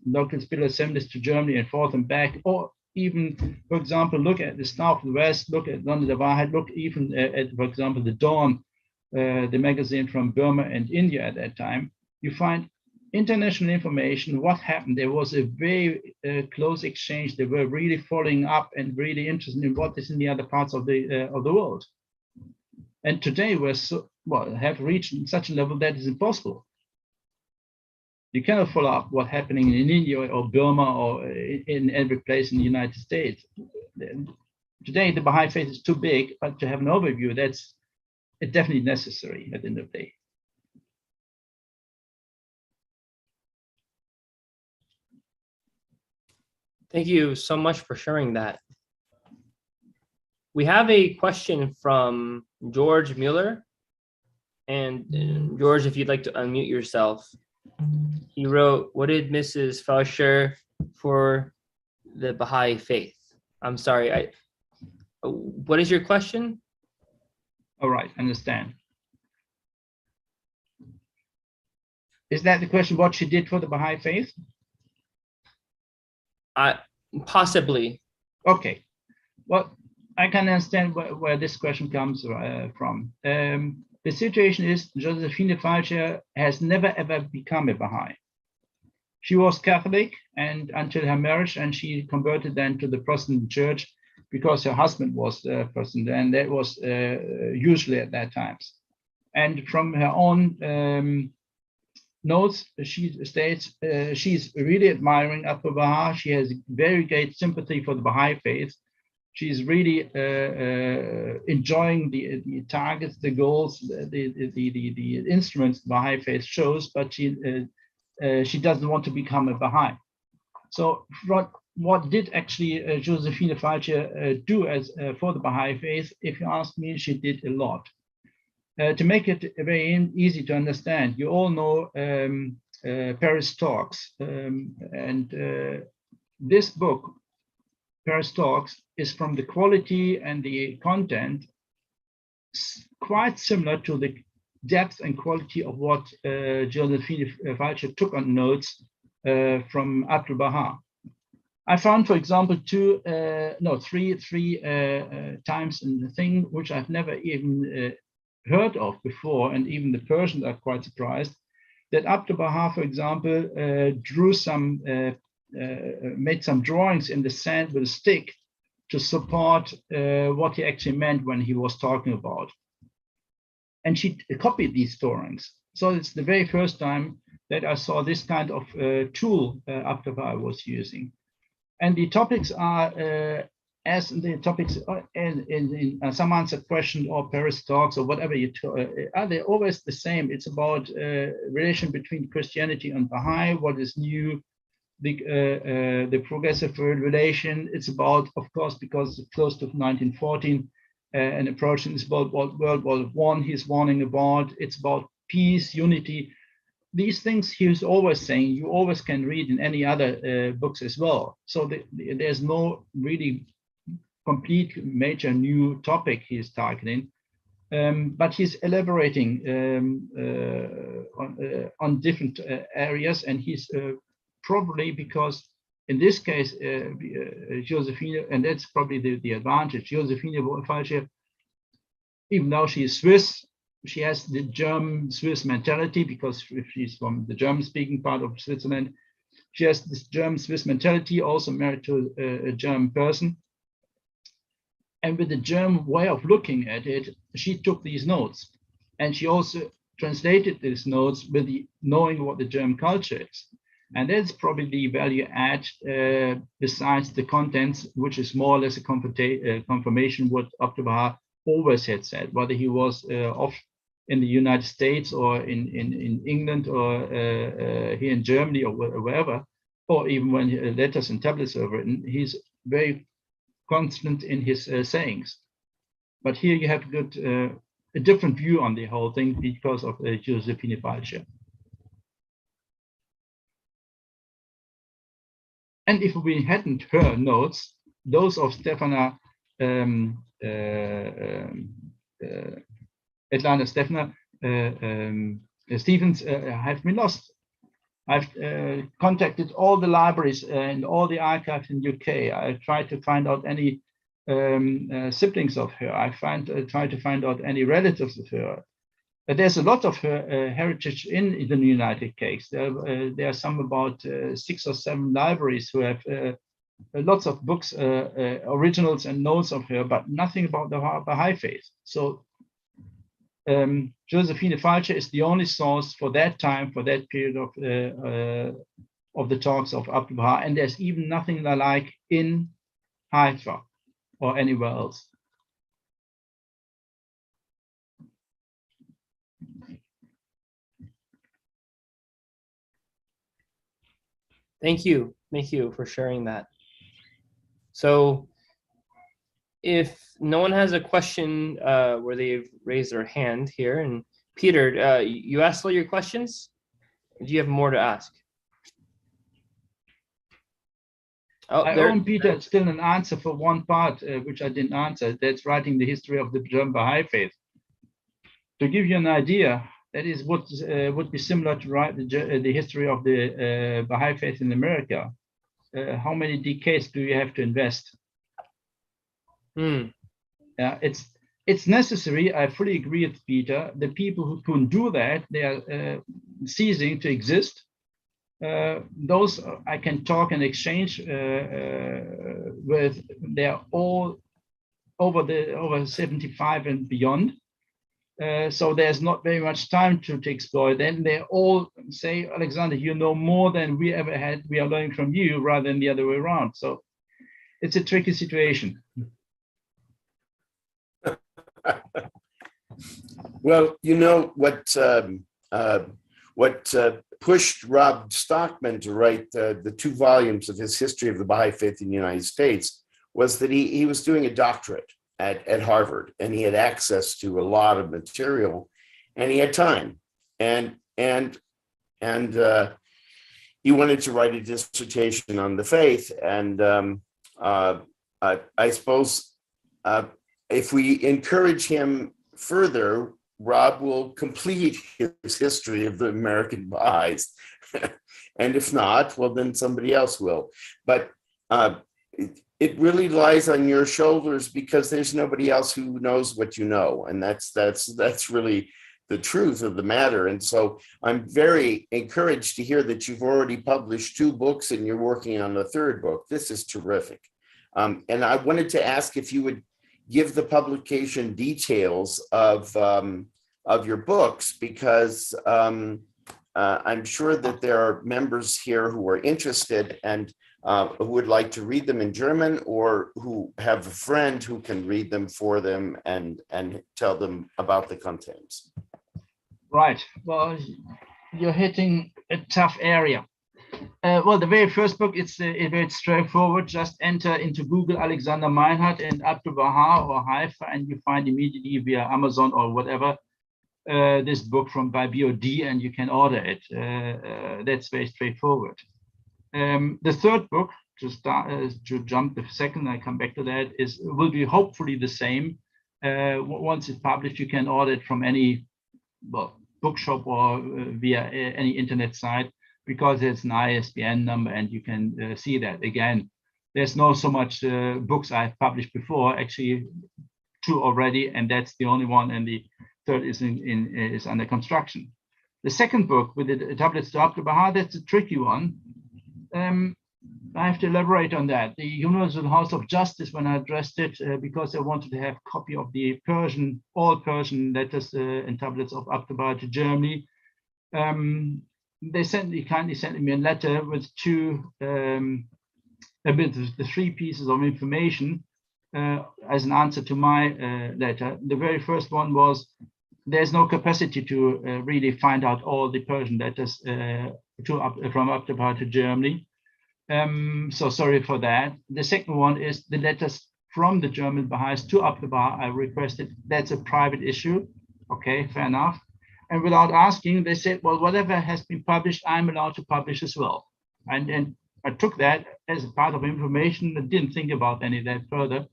Speaker 2: local spiritual assemblies to Germany and forth and back, or even, for example, look at the South and West, look at Untitled Chapter, look even at, for example, the Dawn, the magazine from Burma and India at that time. You find international information, what happened. There was a very close exchange. They were really following up and really interested in what is in the other parts of the world. And today we're have reached such a level that is impossible. You cannot follow up what's happening in India or Burma or in every place in the United States. Today, the Baha'i faith is too big, but to have an overview, that's definitely necessary at the end of the day.
Speaker 1: Thank you so much for sharing that. We have a question from George Mueller. And George, if you'd like to unmute yourself. He wrote, what did Mrs. Fallscheer for the Baha'i faith? I'm sorry, what is your question?
Speaker 2: All right, understand. Is that the question, what she did for the Baha'i faith?
Speaker 1: Possibly.
Speaker 2: Okay, well, I can understand where this question comes from. The situation is Josephine Fallscheer has never ever become a Baha'i. She was Catholic and until her marriage, and she converted then to the Protestant church because her husband was Protestant, and that was usually at that times. And from her own notes, she states she's really admiring Abdu'l-Bahá. She has very great sympathy for the Baha'i faith. She's really enjoying the targets, the goals, the instruments the Baha'i faith shows, but she doesn't want to become a Baha'i. So what did actually Josephine Fallscheer do as for the Baha'i faith? If you ask me, she did a lot. To make it very easy to understand, you all know Paris Talks, and this book, Paris Talks, is from the quality and the content quite similar to the depth and quality of what Josephine Fallscheer took on notes from Abdu'l-Bahá. I found, for example, three times in the thing which I've never even heard of before, and even the Persians are quite surprised, that Abdu'l-Bahá, for example, drew some made some drawings in the sand with a stick to support what he actually meant when he was talking about. And she copied these drawings. So it's the very first time that I saw this kind of tool Abdu'l-Bahá was using. And the topics are as the topics in some answered question or Paris talks or whatever are they always the same? It's about relation between Christianity and Baha'i, what is new, the progressive world relation. It's about, of course, because it's close to 1914, an approach is about World War I. He's warning about. It's about peace, unity. These things he's always saying. You always can read in any other books as well. So there's no really complete major new topic he's targeting, but he's elaborating on different areas, and he's probably, because in this case, Josephine, and that's probably the advantage, Josephine Fallscheer, even though she is Swiss, she has the German-Swiss mentality, because she's from the German-speaking part of Switzerland. She has this German-Swiss mentality, also married to a German person. And with the German way of looking at it, she took these notes. And she also translated these notes with the knowing what the German culture is. And that's probably the value add besides the contents, which is more or less a confirmation what Abdu'l-Bahá always had said, whether he was off in the United States or in England or here in Germany or wherever, or even when letters and tablets are written, he's very constant in his sayings. But here you have a different view on the whole thing because of Josephine Fallscheer. And if we hadn't her notes, those of Stefana Atlanta Stefana Stevens have been lost. I've contacted all the libraries and all the archives in UK. I tried to find out any siblings of her. I tried to find out any relatives of her. There's a lot of her heritage in the United States. There are some about 6 or 7 libraries who have lots of books, originals and notes of her, but nothing about the Baha'i faith. So Josephine Fallscheer is the only source for that time, for that period of the talks of Abdu'l-Bahá, and there's even nothing like in Haifa or anywhere else.
Speaker 1: Thank you for sharing that. So if no one has a question where they've raised their hand here, and Peter, you asked all your questions? Or do you have more to ask? Oh,
Speaker 2: I owe Peter still an answer for one part, which I didn't answer. That's writing the history of the German Baha'i faith. To give you an idea, that is what would be similar to write the history of the Baha'i faith in America. How many decades do you have to invest? It's necessary. I fully agree with Peter. The people who can do that, they are ceasing to exist. Those I can talk and exchange with. They're all over 75 and beyond. So there's not very much time to explore. Then they all say, Alexander, you know more than we ever had. We are learning from you rather than the other way around. So it's a tricky situation.
Speaker 3: Well, you know what pushed Rob Stockman to write the 2 volumes of his history of the Baha'i faith in the United States was that he was doing a doctorate at Harvard, and he had access to a lot of material, and he had time, and he wanted to write a dissertation on the faith, and I suppose if we encourage him further, Rob will complete his history of the American Baha'is. And if not, well, then somebody else will. But it really lies on your shoulders because there's nobody else who knows what you know. And that's really the truth of the matter. And so I'm very encouraged to hear that you've already published 2 books and you're working on the 3rd book. This is terrific. And I wanted to ask if you would give the publication details of your books, because I'm sure that there are members here who are interested, and who would like to read them in German or who have a friend who can read them for them and tell them about the contents?
Speaker 2: Right. Well, you're hitting a tough area. Well, the very first book, it's very straightforward. Just enter into Google Alexander Meinhardt and Abdu'l-Bahá or Haifa, and you find immediately via Amazon or whatever this book by BOD, and you can order it. That's very straightforward. The third book, to jump the second, I come back to that, will be hopefully the same. Once it's published, you can order it from any bookshop or via any internet site, because it's an ISBN number and you can see that. Again, there's no so much books I've published before, actually 2 already, and that's the only one, and the third is under construction. The second book with the tablets to Abdu'l-Bahá, that's a tricky one. I have to elaborate on that. The Universal House of Justice, when I addressed it, because I wanted to have a copy of the all Persian letters and tablets of Abdu'l-Bahá to Germany, they kindly sent me a letter with the 3 pieces of information as an answer to my letter. The very first one was, there's no capacity to really find out all the Persian letters from Abdu'l-Bahá to Germany. So sorry for that. The second one is the letters from the German Baha'is to Abdu'l-Bahá. I requested, that's a private issue. Okay, fair enough. And without asking, they said, well, whatever has been published, I'm allowed to publish as well. And I took that as a part of information. I didn't think about any of that further.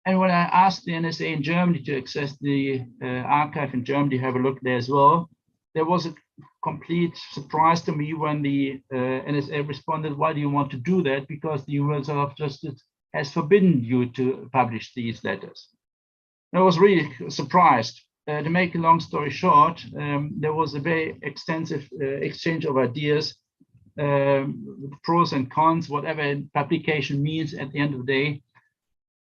Speaker 2: And when I asked the NSA in Germany to access the archive in Germany, have a look there as well, there was a complete surprise to me when the NSA responded, why do you want to do that? Because the Universal House of Justice has forbidden you to publish these letters. I was really surprised. To make a long story short, there was a very extensive exchange of ideas, pros and cons, whatever publication means at the end of the day.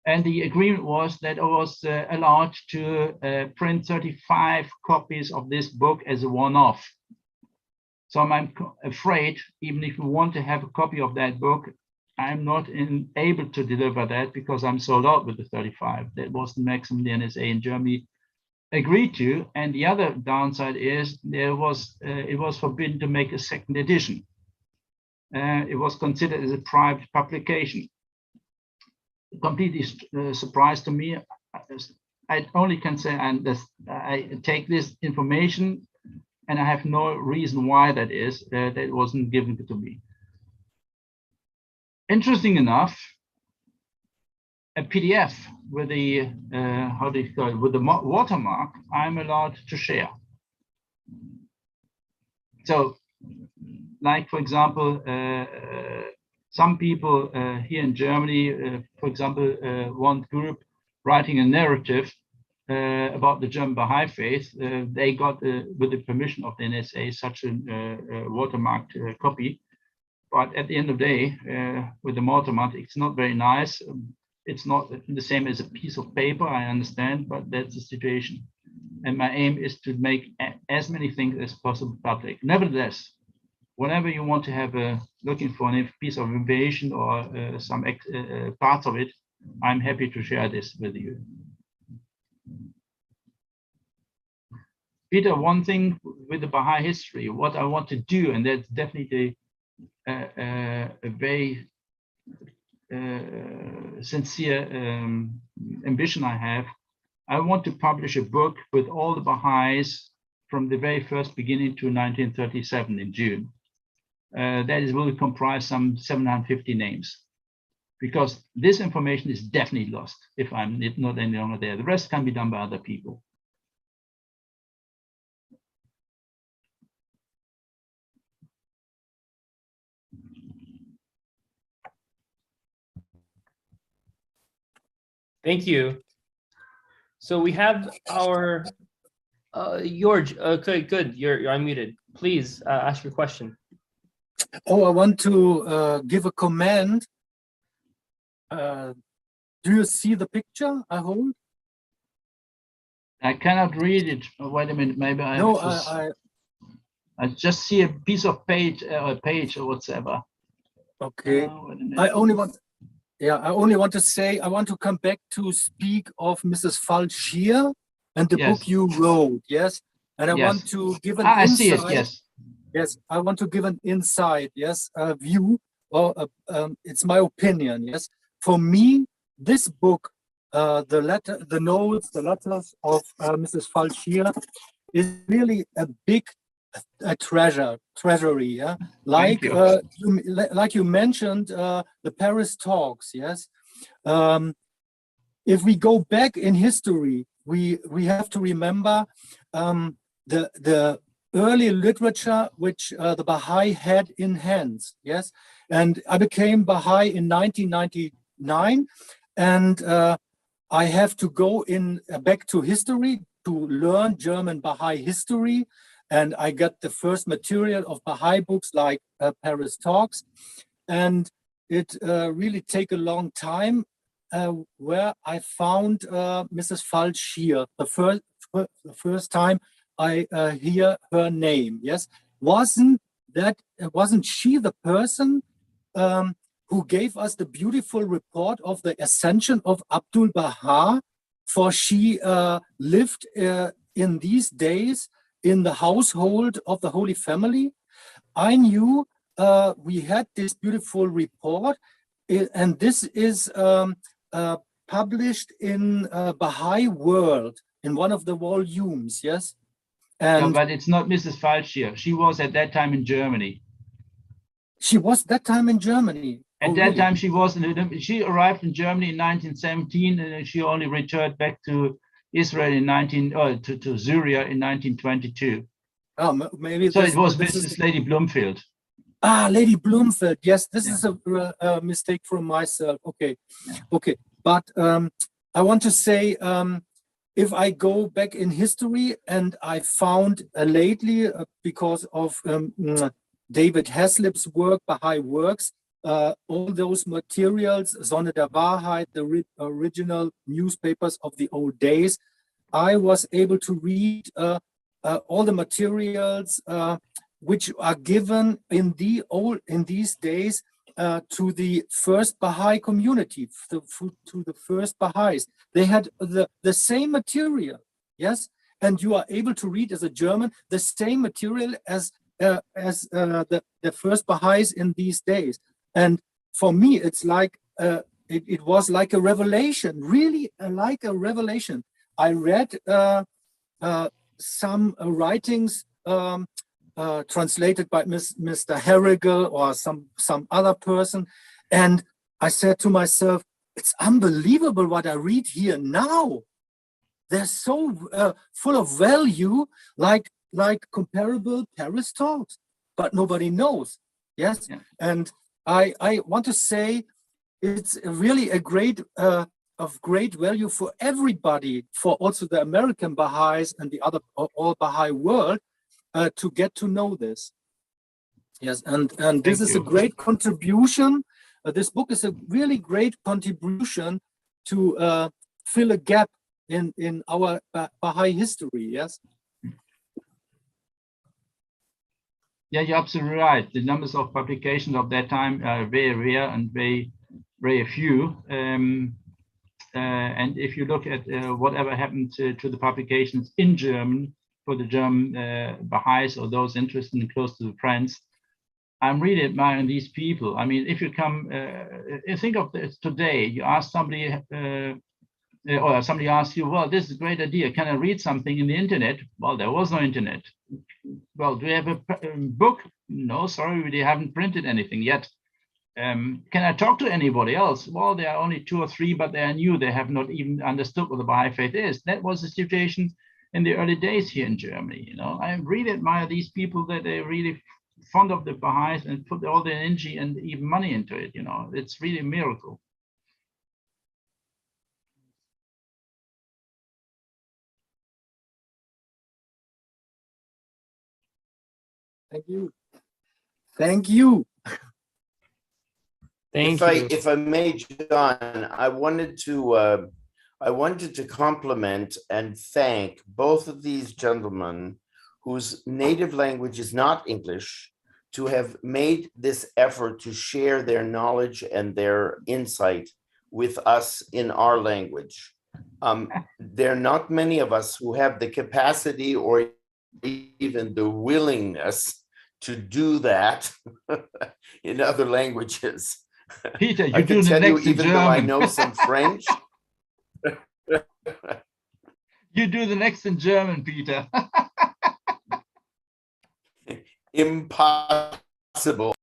Speaker 2: And the agreement was that I was allowed to print 35 copies of this book as a one-off. So I'm afraid, even if you want to have a copy of that book, I'm not able to deliver that because I'm sold out with the 35. That was the maximum the NSA in Germany agreed to. And the other downside is it was forbidden to make a second edition. It was considered as a private publication. Completely surprised to me. I only can say I take this information and I have no reason why that is. That wasn't given to me. Interesting enough, a PDF with the how do you call it, with the watermark, I'm allowed to share. So, like for example, some people here in Germany, for example, one group writing a narrative about the German Baha'i faith, they got, with the permission of the NSA, such a watermarked copy. But at the end of the day, with the watermark, it's not very nice. It's not the same as a piece of paper, I understand, but that's the situation. And my aim is to make as many things as possible public. Nevertheless, whenever you want to have looking for a piece of information or some parts of it, I'm happy to share this with you. Peter, one thing with the Baha'i history, what I want to do, and that's definitely a very sincere ambition I have. I want to publish a book with all the Baha'is from the very first beginning to 1937 in June. That will comprise some 750 names, because this information is definitely lost if I'm not any longer there. The rest can be done by other people.
Speaker 1: Thank you. So we have our George. Okay, good. You're unmuted. Please ask your question.
Speaker 4: Oh, I want to give a comment. Do you see the picture I hold?
Speaker 2: I cannot read it. Oh, wait a minute. Maybe I.
Speaker 4: No,
Speaker 2: I just see a piece of page or whatever.
Speaker 4: Okay. I only want to say, I want to come back to speak of Mrs. Fallscheer and the book you wrote, yes? And I want to give an insight. I see it, yes. Yes, I want to give an insight, yes, a view, or it's my opinion, yes. For me, this book, the notes, the letters of Mrs. Fallscheer is really a big treasury, yeah. Like you mentioned, the Paris talks, yes. If we go back in history, we have to remember the early literature which the Baha'i had in hands, yes. And I became Baha'i in 1999, and I have to go back to history to learn German Baha'i history, and I got the first material of Baha'i books like Paris Talks, and it really take a long time where I found Mrs. Fallscheer the first time I hear her name. Yes, wasn't she the person who gave us the beautiful report of the ascension of Abdu'l-Bahá? For she lived in these days in the household of the Holy Family. I knew we had this beautiful report, and this is published in Baha'i World in one of the volumes. Yes. And
Speaker 2: but it's not Mrs. Fallscheer. She was at that time in Germany.
Speaker 4: She was that time in Germany.
Speaker 2: At that time, she arrived in Germany in 1917, and she only returned back to Israel in to Syria in 1922.
Speaker 4: Oh, maybe
Speaker 2: so. It was Mrs. Lady Bloomfield.
Speaker 4: Ah, Lady Bloomfield. Yes, this is a mistake from myself. Okay, okay. But I want to say, if I go back in history, and I found lately, because of David Haslip's work, Baha'i Works, all those materials, Sonne der Wahrheit, the original newspapers of the old days, I was able to read all the materials which are given in these days to the first Baha'i community, to the first Baha'is. They had the same material, yes, and you are able to read as a German the same material as the first Baha'is in these days. And for me, it's like it was like a revelation, really like a revelation. I read some writings translated by Mr. Herrigel or some other person, and I said to myself, it's unbelievable what I read here now. They're so full of value, like comparable Paris talks, but nobody knows. Yes, and I want to say it's really a of great value for everybody, for also the American Baha'is and the other all Baha'i world, to get to know this. Yes, and this is a great contribution. This book is a really great contribution to fill a gap in our Baha'i history. Yes.
Speaker 2: Yeah, you're absolutely right. The numbers of publications of that time are very rare and very few. And if you look at whatever happened to the publications in German for the German Baha'is or those interested in close to the friends, I'm really admiring these people. I mean, if you come, think of this today, you ask somebody, or somebody asks you, well, this is a great idea. Can I read something in the internet? Well, there was no internet. Well, do you have a book? No, sorry, we haven't printed anything yet. Can I talk to anybody else? Well, there are only 2 or 3, but they are new. They have not even understood what the Baha'i faith is. That was the situation in the early days here in Germany. You know, I really admire these people that they're really fond of the Baha'is and put all their energy and even money into it. You know, it's really a miracle.
Speaker 4: Thank you. Thank you.
Speaker 3: If I may, John, I wanted to compliment and thank both of these gentlemen whose native language is not English to have made this effort to share their knowledge and their insight with us in our language. There are not many of us who have the capacity or even the willingness to do that in other languages.
Speaker 2: Peter, you
Speaker 3: I
Speaker 2: do
Speaker 3: can
Speaker 2: the
Speaker 3: tell you,
Speaker 2: next in
Speaker 3: even though I
Speaker 2: German.
Speaker 3: know some French,
Speaker 2: You do the next in German, Peter.
Speaker 3: impossible.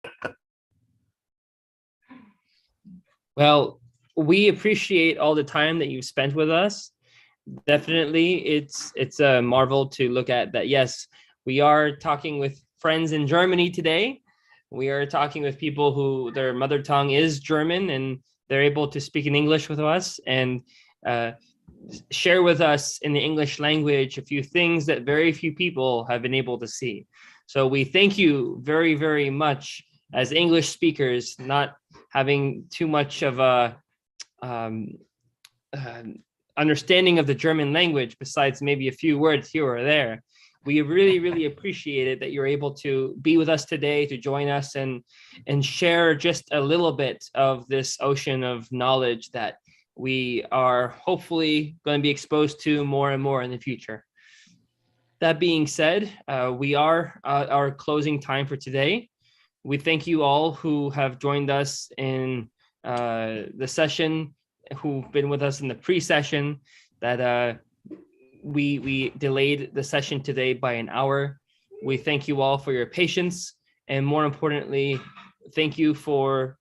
Speaker 1: Well, we appreciate all the time that you've spent with us. Definitely, it's a marvel to look at that. Yes, we are talking with friends in Germany today. We are talking with people who their mother tongue is German, and they're able to speak in English with us and share with us in the English language a few things that very few people have been able to see. So we thank you very, very much as English speakers, not having too much of a understanding of the German language, besides maybe a few words here or there. We really, really appreciate it that you're able to be with us today, to join us and share just a little bit of this ocean of knowledge that we are hopefully going to be exposed to more and more in the future. That being said, we are at our closing time for today. We thank you all who have joined us in the session, who've been with us in the pre-session, that we delayed the session today by an hour. We thank you all for your patience, and more importantly, thank you for,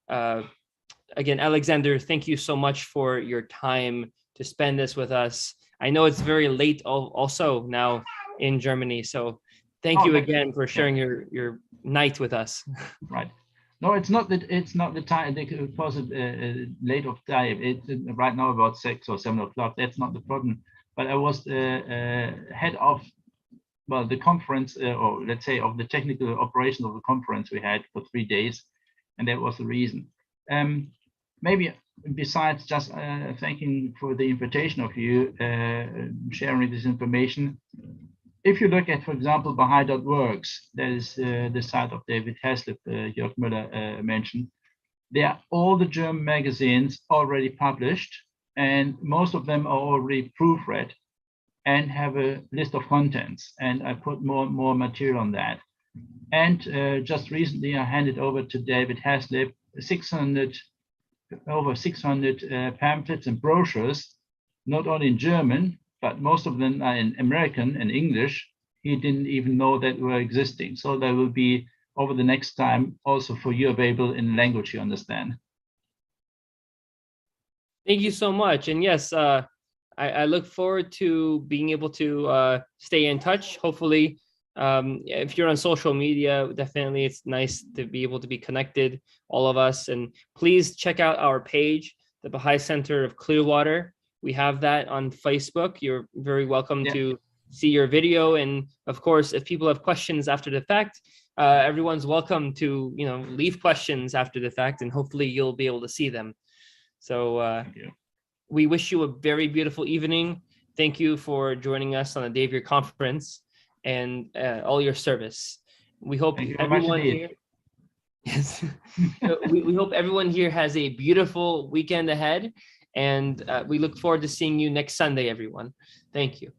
Speaker 1: again, Alexander, thank you so much for your time to spend this with us. I know it's very late also now in Germany, so thank you again for sharing your night with us.
Speaker 2: Right. No, it's not the time. It was late of time. It's right now about 6 or 7 o'clock. That's not the problem. But I was head of, well, the conference, or let's say of the technical operation of the conference we had for 3 days, and that was the reason. Maybe besides just thanking for the invitation of you, sharing this information. If you look at, for example, Bahá'í.works, that is the site of David Haslip, Jörg Müller mentioned. There are all the German magazines already published, and most of them are already proofread and have a list of contents. And I put more material on that. And just recently, I handed over to David Haslip over 600 pamphlets and brochures, not only in German, but most of them are in American and English. He didn't even know that were existing. So there will be, over the next time, also for you available in language you understand.
Speaker 1: Thank you so much. And yes, I look forward to being able to stay in touch. Hopefully, if you're on social media, definitely it's nice to be able to be connected, all of us. And please check out our page, the Baha'i Center of Clearwater. We have that on Facebook. You're very welcome to see your video. And of course, if people have questions after the fact, everyone's welcome to leave questions after the fact, and hopefully you'll be able to see them. So we wish you a very beautiful evening. Thank you for joining us on the day of your conference and all your service. We hope everyone here. Yes, we hope everyone here has a beautiful weekend ahead. And we look forward to seeing you next Sunday, everyone. Thank you.